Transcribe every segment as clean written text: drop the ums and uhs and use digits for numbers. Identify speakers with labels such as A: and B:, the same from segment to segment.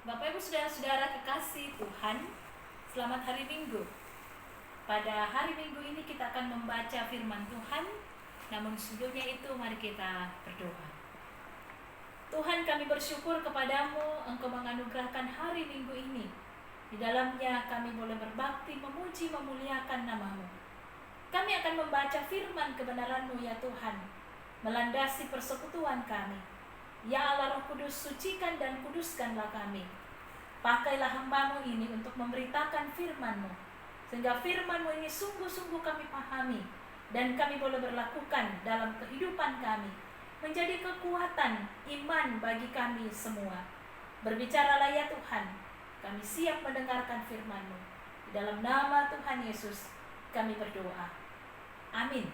A: Bapak Ibu Saudara-saudara kekasih Tuhan, selamat hari Minggu. Pada hari Minggu ini kita akan membaca firman Tuhan. Namun sebelumnya itu mari kita berdoa. Tuhan, kami bersyukur kepadamu, Engkau menganugerahkan hari Minggu ini. Di dalamnya kami boleh berbakti, memuji, memuliakan nama-Mu. Kami akan membaca firman kebenaran-Mu ya Tuhan, melandasi persekutuan kami. Ya Allah Roh Kudus, sucikan dan kuduskanlah kami. Pakailah hamba-Mu ini untuk memberitakan firman-Mu, sehingga firman-Mu ini sungguh-sungguh kami pahami, dan kami boleh berlakukan dalam kehidupan kami, menjadi kekuatan iman bagi kami semua. Berbicaralah ya Tuhan, kami siap mendengarkan firman-Mu. Di dalam nama Tuhan Yesus kami berdoa. Amin.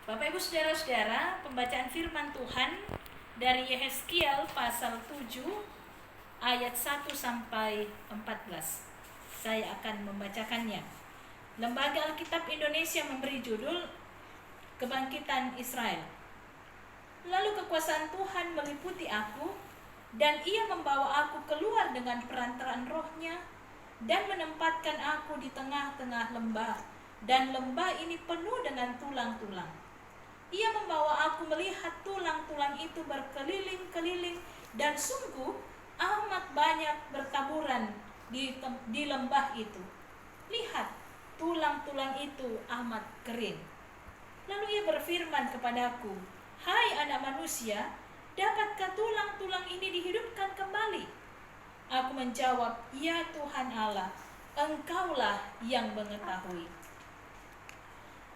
A: Bapak Ibu Saudara-saudara, pembacaan firman Tuhan dari Yehezkiel pasal 7 ayat 1 sampai 14. Saya akan membacakannya. Lembaga Alkitab Indonesia memberi judul Kebangkitan Israel. Lalu kekuasaan Tuhan meliputi aku, dan Ia membawa aku keluar dengan perantaraan Roh-Nya dan menempatkan aku di tengah-tengah lembah, dan lembah ini penuh dengan tulang-tulang. Ia membawa aku melihat tulang-tulang itu berkeliling-keliling, dan sungguh amat banyak bertaburan di lembah itu. Lihat, tulang-tulang itu amat kering. Lalu ia berfirman kepadaku, "Hai anak manusia, dapatkah tulang-tulang ini dihidupkan kembali?" Aku menjawab, "Ya Tuhan Allah, Engkaulah yang mengetahui."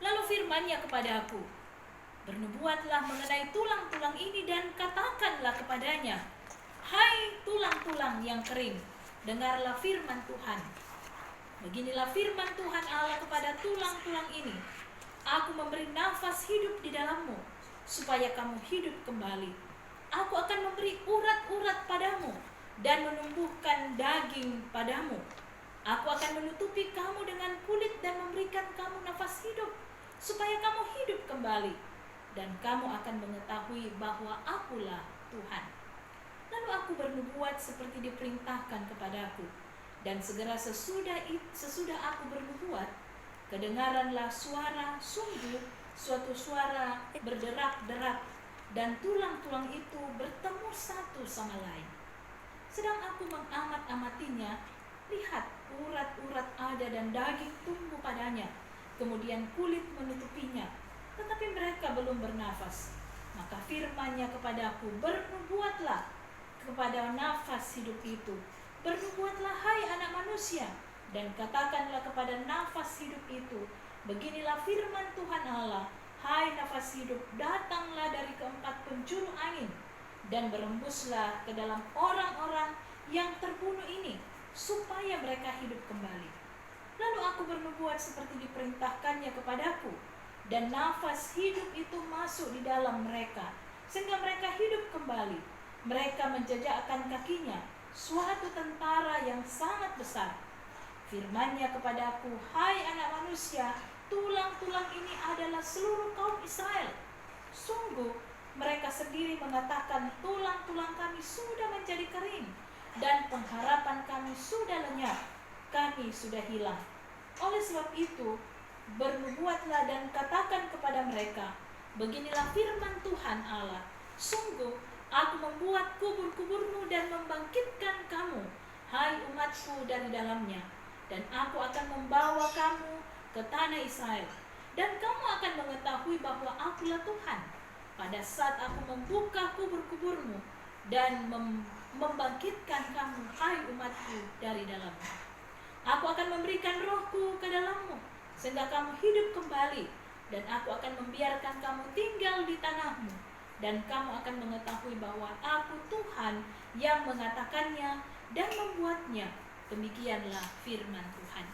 A: Lalu firman-Nya kepadaku, "Bernubuatlah mengenai tulang-tulang ini dan katakanlah kepadanya, hai tulang-tulang yang kering, dengarlah firman Tuhan. Beginilah firman Tuhan Allah kepada tulang-tulang ini. Aku memberi nafas hidup di dalammu, supaya kamu hidup kembali. Aku akan memberi urat-urat padamu, dan menumbuhkan daging padamu. Aku akan menutupi kamu dengan kulit dan memberikan kamu nafas hidup, supaya kamu hidup kembali. Dan kamu akan mengetahui bahwa Akulah Tuhan." Lalu aku bernubuat seperti diperintahkan kepadaku. Dan segera sesudah aku bernubuat, kedengaranlah suara, sungguh suatu suara berderak-derak, dan tulang-tulang itu bertemu satu sama lain. Sedang aku mengamat-amatinya, lihat, urat-urat ada dan daging tumbuh padanya, kemudian kulit menutupinya, tetapi mereka belum bernafas. Maka firman-Nya kepadaku, "Bernubuatlah kepada nafas hidup itu. Bernubuatlah hai anak manusia, dan katakanlah kepada nafas hidup itu, beginilah firman Tuhan Allah, hai nafas hidup, datanglah dari keempat penjuru angin, dan berembuslah ke dalam orang-orang yang terbunuh ini, supaya mereka hidup kembali." Lalu aku bernubuat seperti diperintahkannya kepadaku, dan nafas hidup itu masuk di dalam mereka, sehingga mereka hidup kembali. Mereka menjejakkan kakinya, suatu tentara yang sangat besar. Firman-Nya kepadaku, hai anak manusia, tulang-tulang ini adalah seluruh kaum Israel. Sungguh mereka sendiri mengatakan, tulang-tulang kami sudah menjadi kering, dan pengharapan kami sudah lenyap, kami sudah hilang. Oleh sebab itu, bernubuatlah dan katakan kepada mereka, beginilah firman Tuhan Allah, sungguh Aku membuat kubur-kuburmu dan membangkitkan kamu, hai umatku, dari dalamnya. Dan aku akan membawa kamu ke tanah Israel. Dan kamu akan mengetahui bahwa Akulah Tuhan, pada saat aku membuka kubur-kuburmu dan membangkitkan kamu, hai umatku, dari dalamnya. Aku akan memberikan rohku ke dalammu, sehingga kamu hidup kembali. Dan aku akan membiarkan kamu tinggal di tanahmu. Dan kamu akan mengetahui bahwa Aku Tuhan yang mengatakannya dan membuatnya. Demikianlah firman Tuhan.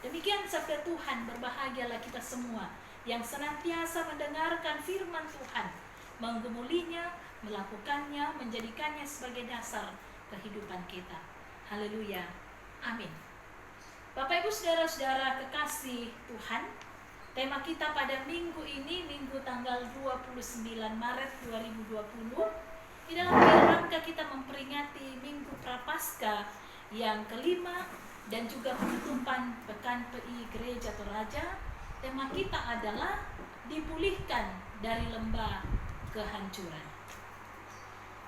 A: Demikian sabda Tuhan. Berbahagialah kita semua yang senantiasa mendengarkan firman Tuhan, menggumulinya, melakukannya, menjadikannya sebagai dasar kehidupan kita. Haleluya. Amin. Bapak Ibu Saudara-saudara kekasih Tuhan, tema kita pada minggu ini, minggu tanggal 29 Maret 2020, Di dalam rangka kita memperingati Minggu Prapaskah yang kelima dan juga penutupan Pekan PI Gereja Toraja, tema kita adalah dipulihkan dari lembah kehancuran.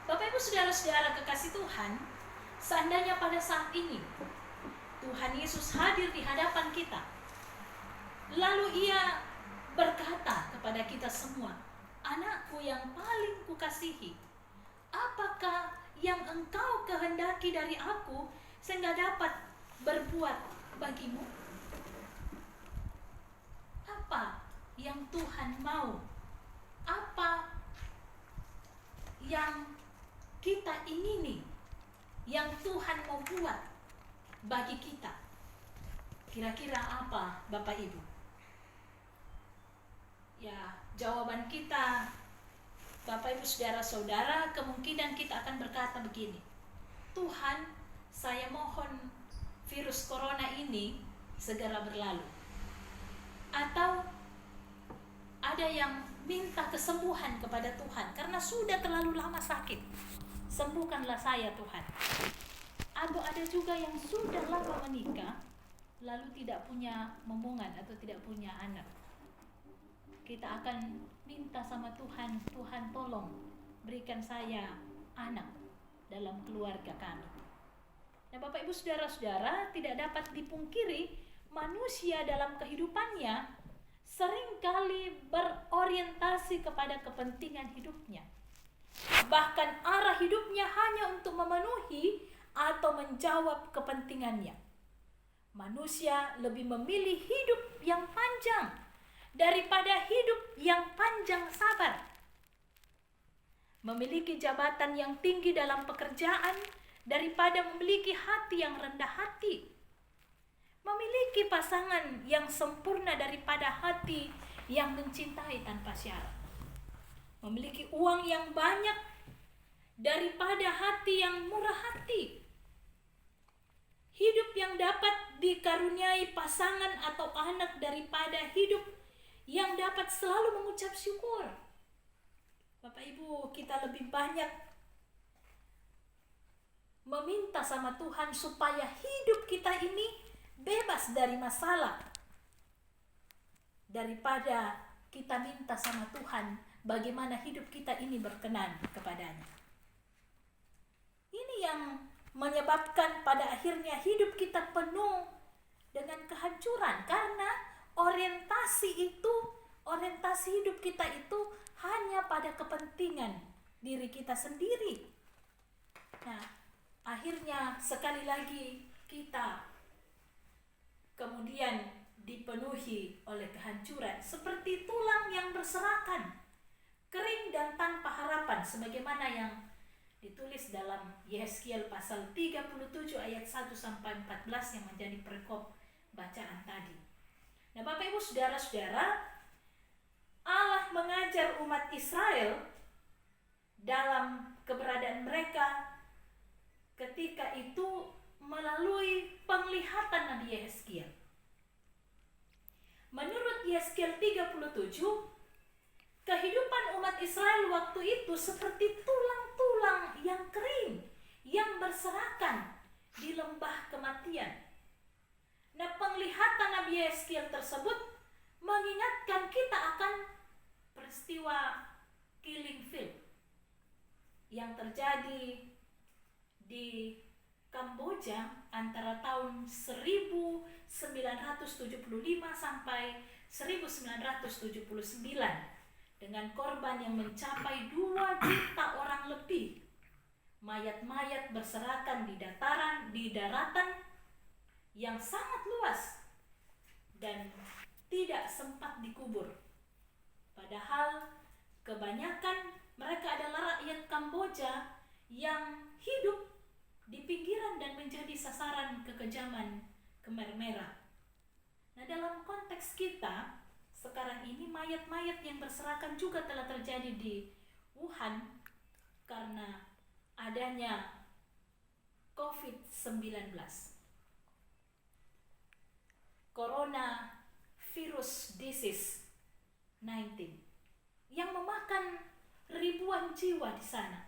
A: Bapak Ibu Saudara-saudara kekasih Tuhan, seandainya pada saat ini Tuhan Yesus hadir di hadapan kita, lalu Ia berkata kepada kita semua, "Anakku yang paling kukasihi, apakah yang engkau kehendaki dari aku sehingga dapat berbuat bagimu?" Apa yang Tuhan mau? Apa yang kita ingini, yang Tuhan mau buat bagi kita? Kira-kira apa, Bapak Ibu? Ya, jawaban kita, Bapak Ibu Saudara-saudara, kemungkinan kita akan berkata begini, "Tuhan, saya mohon virus corona ini segera berlalu." Atau ada yang minta kesembuhan kepada Tuhan karena sudah terlalu lama sakit, "Sembuhkanlah saya, Tuhan." Atau ada juga yang sudah lama menikah lalu tidak punya momongan atau tidak punya anak. Kita akan minta sama Tuhan, "Tuhan tolong berikan saya anak dalam keluarga kami." Nah, Bapak Ibu Saudara-saudara, tidak dapat dipungkiri manusia dalam kehidupannya seringkali berorientasi kepada kepentingan hidupnya. Bahkan arah hidupnya hanya untuk memenuhi atau menjawab kepentingannya. Manusia lebih memilih hidup yang panjang daripada hidup yang panjang sabar. Memiliki jabatan yang tinggi dalam pekerjaan daripada memiliki hati yang rendah hati. Memiliki pasangan yang sempurna daripada hati yang mencintai tanpa syarat. Memiliki uang yang banyak daripada hati yang murah hati. Hidup yang dapat dikaruniai pasangan atau anak daripada hidup yang dapat selalu mengucap syukur. Bapak Ibu, kita lebih banyak meminta sama Tuhan supaya hidup kita ini bebas dari masalah daripada kita minta sama Tuhan bagaimana hidup kita ini berkenan kepadanya. Ini yang menyebabkan pada akhirnya hidup kita penuh dengan kehancuran karena orientasi hidup kita itu hanya pada kepentingan diri kita sendiri. Nah, akhirnya sekali lagi kita kemudian dipenuhi oleh kehancuran seperti tulang yang berserakan, kering dan tanpa harapan, sebagaimana yang ditulis dalam Yehezkiel pasal 37 ayat 1-14 yang menjadi perikop bacaan tadi. Nah, Bapak Ibu Saudara-saudara, Allah mengajar umat Israel dalam keberadaan mereka ketika itu melalui penglihatan Nabi Yehezkiel. Menurut Yehezkiel 37, kehidupan umat Israel waktu itu seperti tulang-tulang yang kering, yang berserakan di lembah kematian. Nah, penglihatan Nabi Yehezkiel tersebut mengingatkan kita akan peristiwa killing field yang terjadi di Kamboja antara tahun 1975 sampai 1979 dengan korban yang mencapai 2 juta orang lebih. Mayat-mayat berserakan di daratan yang sangat luas dan tidak sempat dikubur. Padahal kebanyakan mereka adalah rakyat Kamboja yang hidup di pinggiran dan menjadi sasaran kekejaman Khmer Merah. Nah, dalam konteks kita sekarang ini mayat-mayat yang berserakan juga telah terjadi di Wuhan karena adanya COVID-19. Corona virus disease 19 yang memakan ribuan jiwa di sana.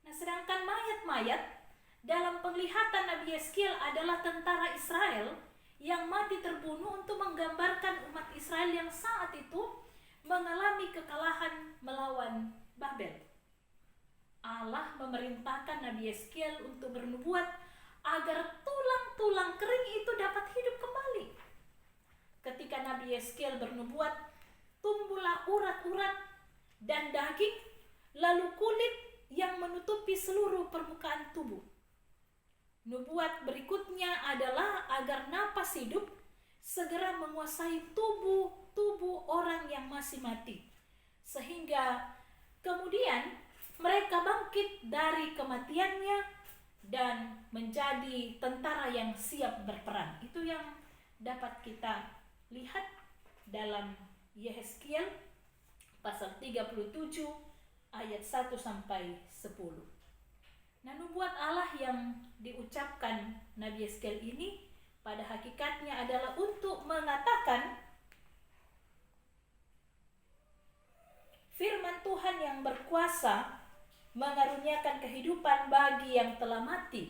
A: Nah, sedangkan mayat-mayat dalam penglihatan Nabi Yeskiel adalah tentara Israel yang mati terbunuh untuk menggambarkan umat Israel yang saat itu mengalami kekalahan melawan Babel. Allah memerintahkan Nabi Yeskiel untuk bernubuat agar tulang-tulang kering itu dapat hidup kembali. Ketika Nabi Yeskiel bernubuat, tumbuhlah urat-urat dan daging, lalu kulit yang menutupi seluruh permukaan tubuh. Nubuat berikutnya adalah agar napas hidup segera menguasai tubuh orang yang masih mati, sehingga kemudian mereka bangkit dari kematiannya dan menjadi tentara yang siap berperang. Itu yang dapat kita lihat dalam Yehezkiel pasal 37 ayat 1 sampai 10. Nah, nubuat Allah yang diucapkan Nabi Yehezkiel ini pada hakikatnya adalah untuk mengatakan firman Tuhan yang berkuasa mengaruniakan kehidupan bagi yang telah mati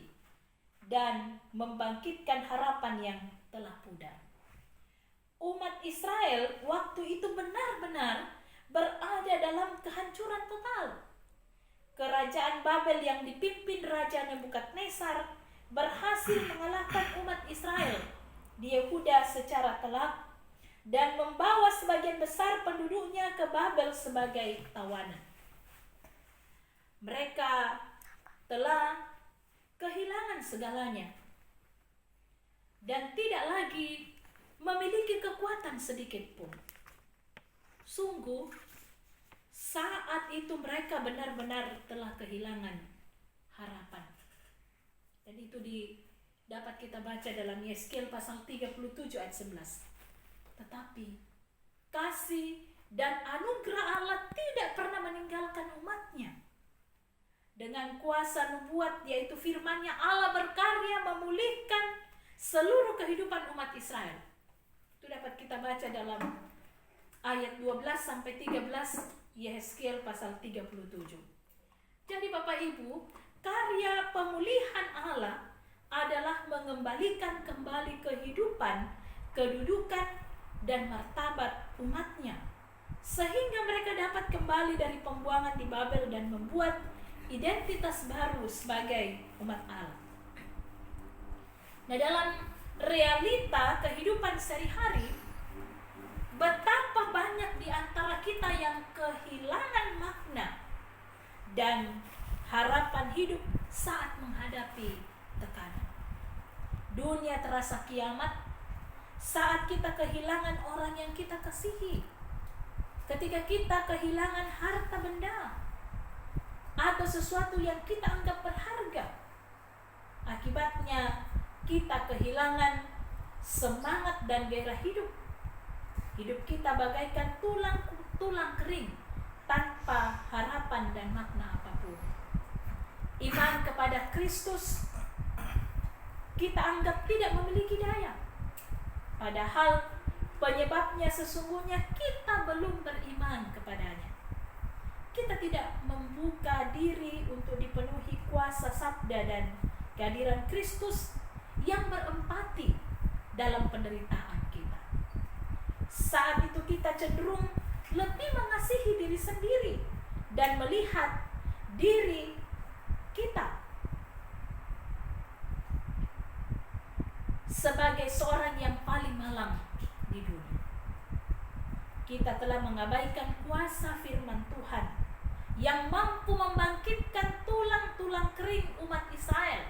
A: dan membangkitkan harapan yang telah pudar. Umat Israel waktu itu benar-benar berada dalam kehancuran total. Kerajaan Babel yang dipimpin Raja Nebukadnezar berhasil mengalahkan umat Israel di Yehuda secara telak dan membawa sebagian besar penduduknya ke Babel sebagai tawanan. Mereka telah kehilangan segalanya dan tidak lagi memiliki kekuatan sedikit pun. Sungguh, saat itu mereka benar-benar telah kehilangan harapan. Dan itu dapat kita baca dalam Yehezkiel pasal 37 ayat 11. Tetapi kasih dan anugerah Allah tidak pernah meninggalkan umatnya. Dengan kuasa nubuat, yaitu firman-Nya, Allah berkarya memulihkan seluruh kehidupan umat Israel. Itu dapat kita baca dalam ayat 12 sampai 13 Yehezkiel pasal 37. Jadi Bapak Ibu, karya pemulihan Allah adalah mengembalikan kembali kehidupan, kedudukan, dan martabat umatnya, sehingga mereka dapat kembali dari pembuangan di Babel dan membuat identitas baru sebagai umat Allah. Nah, dalam realita kehidupan sehari-hari, betapa banyak di antara kita yang kehilangan makna dan harapan hidup saat menghadapi tekanan. Dunia terasa kiamat saat kita kehilangan orang yang kita kasihi, ketika kita kehilangan harta benda atau sesuatu yang kita anggap berharga. Akibatnya kita kehilangan semangat dan gairah hidup. Hidup kita bagaikan tulang kering tanpa harapan dan makna apapun. Iman kepada Kristus kita anggap tidak memiliki daya, padahal penyebabnya sesungguhnya kita belum beriman kepadanya. Kita tidak membuka diri untuk dipenuhi kuasa sabda dan kehadiran Kristus yang berempati dalam penderitaan kita. Saat itu kita cenderung lebih mengasihi diri sendiri dan melihat diri kita sebagai seorang yang paling malang di dunia. Kita telah mengabaikan kuasa firman Tuhan yang mampu membangkitkan tulang-tulang kering umat Israel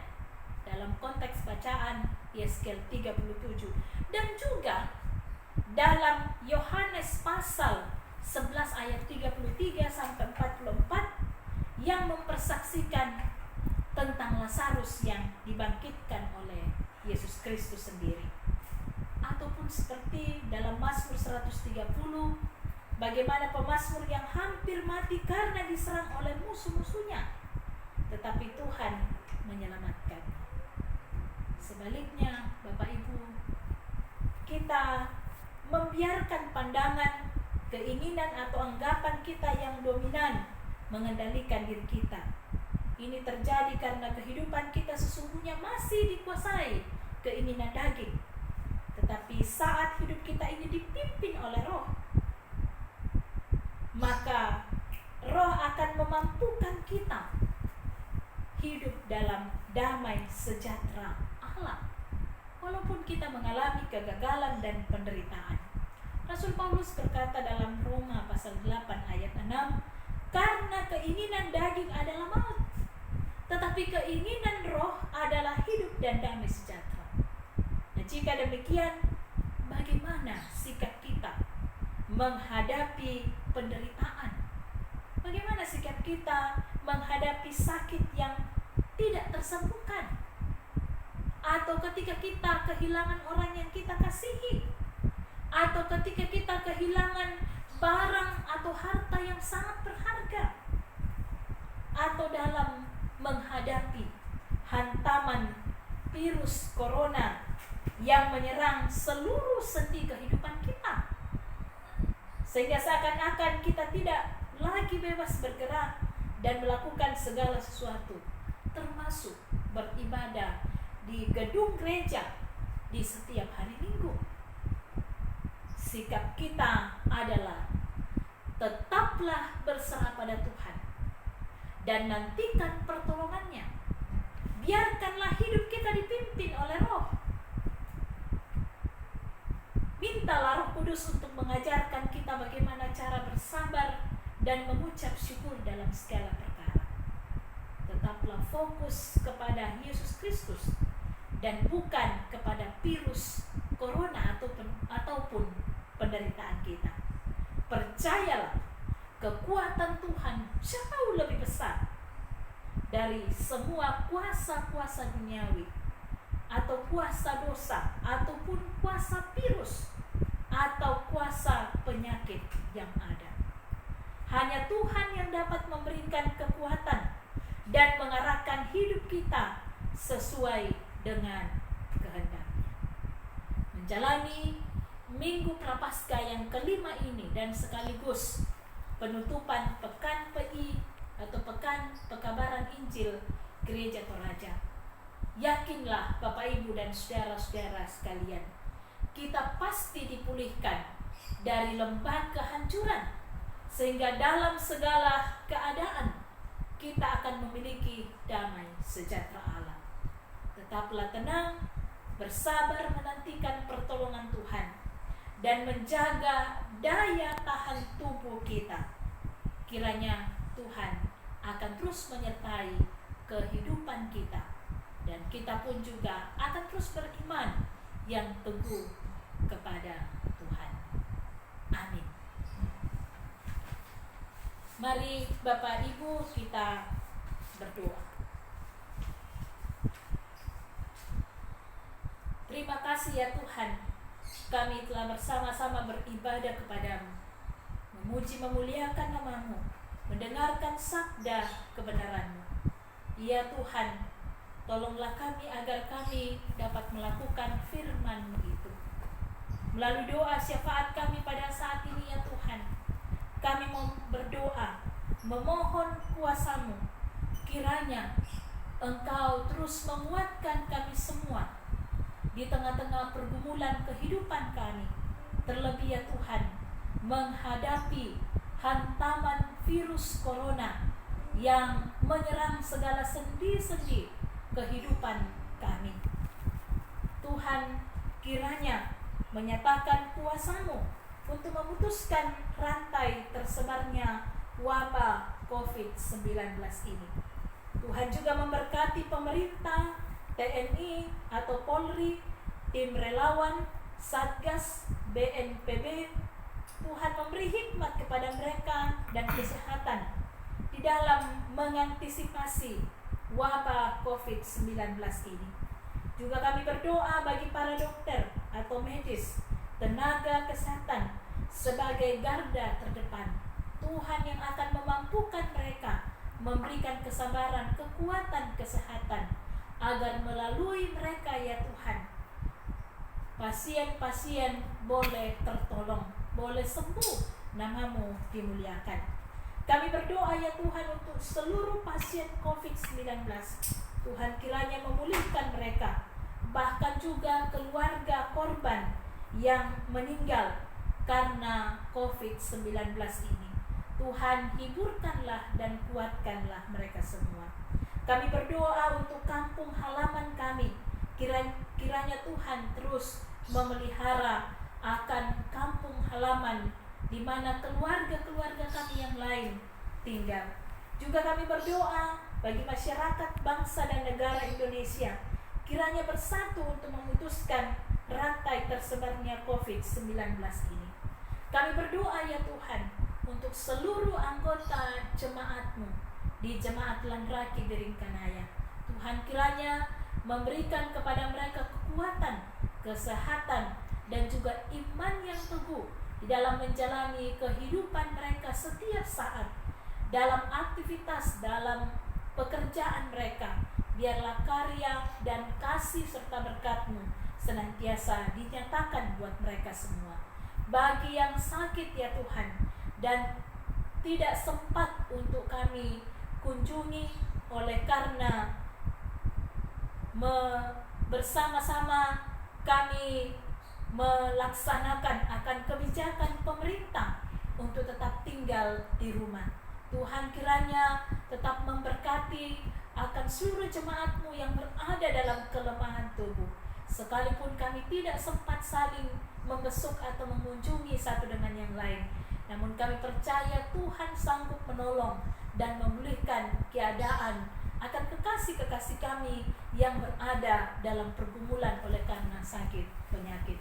A: dalam konteks bacaan Yehezkiel 37 dan juga dalam Yohanes pasal 11 ayat 33 sampai 44 yang mempersaksikan tentang Lazarus yang dibangkitkan oleh Yesus Kristus sendiri. Ataupun seperti dalam Mazmur 130, bagaimana pemazmur yang hampir mati karena diserang oleh musuh-musuhnya, tetapi Tuhan menyelamatkan. Sebaliknya, Bapak Ibu, kita membiarkan pandangan, keinginan atau anggapan kita yang dominan mengendalikan diri kita, Ini terjadi karena kehidupan kita sesungguhnya masih dikuasai keinginan daging. Tetapi saat hidup kita ini dipimpin oleh Roh, maka Roh akan memampukan kita hidup dalam damai sejahtera Allah, walaupun kita mengalami kegagalan dan penderitaan. Rasul Paulus berkata dalam Roma pasal 8 ayat 6, karena keinginan daging adalah maut, tetapi keinginan roh adalah hidup dan damai sejahtera. Nah, jika demikian, bagaimana sikap kita menghadapi penderitaan? Bagaimana sikap kita menghadapi sakit yang tidak tersembuhkan? Atau ketika kita kehilangan orang yang kita kasihi? Atau ketika kita kehilangan barang atau harta yang sangat berharga? Atau dalam menghadapi hantaman virus corona yang menyerang seluruh sendi kehidupan kita, sehingga seakan-akan kita tidak lagi bebas bergerak dan melakukan segala sesuatu, termasuk beribadah di gedung gereja di setiap hari Minggu. Sikap kita adalah tetaplah berserah pada Tuhan dan nantikan pertolongannya. Biarkanlah hidup kita dipimpin oleh Roh. Mintalah Roh Kudus untuk mengajarkan kita bagaimana cara bersabar dan mengucap syukur dalam segala perkara. Tetaplah fokus kepada Yesus Kristus dan bukan kepada virus corona ataupun penderitaan kita. Percayalah, kekuatan Tuhan jauh lebih besar dari semua kuasa-kuasa duniawi, atau kuasa dosa, ataupun kuasa virus, atau kuasa penyakit yang ada. Hanya Tuhan yang dapat memberikan kekuatan dan mengarahkan hidup kita sesuai dengan kehendaknya. Menjalani Minggu Prapaskah yang kelima ini dan sekaligus penutupan Pekan PI atau Pekan Pekabaran Injil Gereja Toraja. Yakinlah Bapak Ibu dan saudara-saudara sekalian, kita pasti dipulihkan dari lembah kehancuran, sehingga dalam segala keadaan kita akan memiliki damai sejahtera Allah. Tetaplah tenang, bersabar menantikan pertolongan Tuhan, dan menjaga daya tahan tubuh kita. Kiranya Tuhan akan terus menyertai kehidupan kita, dan kita pun juga akan terus beriman yang teguh kepada Tuhan. Amin. Mari Bapak Ibu kita berdoa. Terima kasih ya Tuhan, kami telah bersama-sama beribadah kepadamu, memuji memuliakan nama-Mu, mendengarkan sabda kebenaran-Mu. Ya Tuhan, tolonglah kami agar kami dapat melakukan firman-Mu itu. Melalui doa syafaat kami pada saat ini ya Tuhan, kami mau berdoa, memohon kuasa-Mu. Kiranya Engkau terus menguatkan kami semua di tengah-tengah pergumulan kehidupan kami, terlebih ya Tuhan, menghadapi hantaman virus corona yang menyerang segala sendi-sendi kehidupan kami. Tuhan, kiranya menyatakan kuasa-Mu untuk memutuskan rantai tersebarnya wabah COVID-19 ini. Tuhan juga memberkati pemerintah, TNI atau Polri, tim relawan, Satgas, BNPB. Tuhan memberi hikmat kepada mereka dan kesehatan di dalam mengantisipasi wabah COVID-19 ini. Juga kami berdoa bagi para dokter atau medis, tenaga kesehatan sebagai garda terdepan. Tuhan yang akan memampukan mereka, memberikan kesabaran, kekuatan, kesehatan, agar melalui mereka ya Tuhan, pasien-pasien boleh tertolong, boleh sembuh, nama-Mu dimuliakan. Kami berdoa ya Tuhan untuk seluruh pasien COVID-19. Tuhan kiranya memulihkan mereka, bahkan juga keluarga korban yang meninggal karena COVID-19 ini. Tuhan hiburkanlah dan kuatkanlah mereka semua. Kami berdoa untuk kampung halaman kami. Kiranya Tuhan terus memelihara akan kampung halaman di mana keluarga-keluarga kami yang lain tinggal. Juga kami berdoa bagi masyarakat bangsa dan negara Indonesia, kiranya bersatu untuk memutuskan rantai tersebarnya COVID-19 ini. Kami berdoa ya Tuhan untuk seluruh anggota jemaat-Mu di Jemaat Landraki Biringkanaya. Tuhan kiranya memberikan kepada mereka kekuatan, kesehatan, dan juga iman yang teguh di dalam menjalani kehidupan mereka setiap saat, dalam aktivitas, dalam pekerjaan mereka. Biarlah karya dan kasih serta berkat-Mu senantiasa dinyatakan buat mereka semua. Bagi yang sakit ya Tuhan dan tidak sempat untuk kami kunjungi oleh karena bersama-sama kami melaksanakan akan kebijakan pemerintah untuk tetap tinggal di rumah. Tuhan kiranya tetap memberkati akan seluruh jemaat-Mu yang berada dalam kelemahan tubuh. Sekalipun kami tidak sempat saling membesuk atau mengunjungi satu dengan yang lain, namun kami percaya Tuhan sanggup menolong dan memulihkan keadaan akan kekasih-kekasih kami yang berada dalam pergumulan oleh karena sakit penyakit.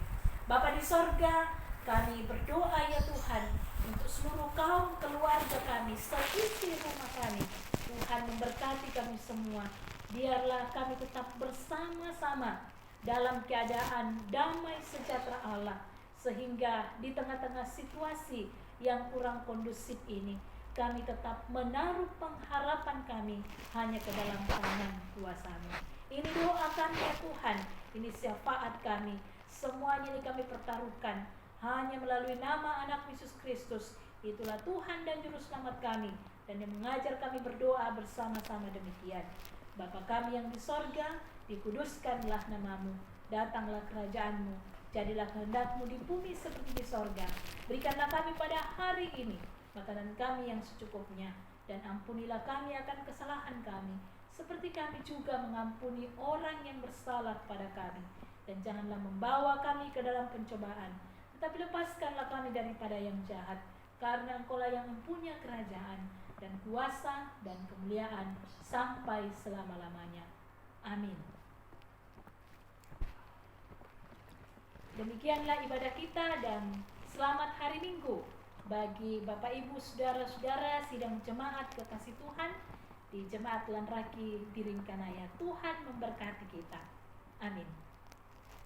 A: Bapa di sorga, kami berdoa ya Tuhan untuk seluruh kaum keluarga kami, seisi rumah kami. Tuhan memberkati kami semua. Biarlah kami tetap bersama-sama dalam keadaan damai sejahtera Allah, sehingga di tengah-tengah situasi yang kurang kondusif ini, kami tetap menaruh pengharapan kami hanya ke dalam tangan kuasa-Mu. Ini doa kami ya Tuhan, ini syafaat kami. Semuanya ini kami pertaruhkan hanya melalui nama Anak Yesus Kristus. Itulah Tuhan dan Juru Selamat kami, dan yang mengajar kami berdoa bersama-sama demikian. Bapa kami yang di sorga, dikuduskanlah nama-Mu, datanglah kerajaan-Mu, jadilah kehendak-Mu di bumi seperti di sorga. Berikanlah kami pada hari ini makanan kami yang secukupnya, dan ampunilah kami akan kesalahan kami, seperti kami juga mengampuni orang yang bersalah kepada kami. Dan janganlah membawa kami ke dalam pencobaan, tetapi lepaskanlah kami daripada yang jahat, karena Engkau-lah yang mempunyai kerajaan dan kuasa dan kemuliaan sampai selama-lamanya. Amin. Demikianlah ibadah kita, dan selamat hari Minggu bagi Bapak Ibu Saudara-saudara sidang jemaat kekasih Tuhan di Jemaat Landraki Biringkanaya. Tuhan memberkati kita. Amin.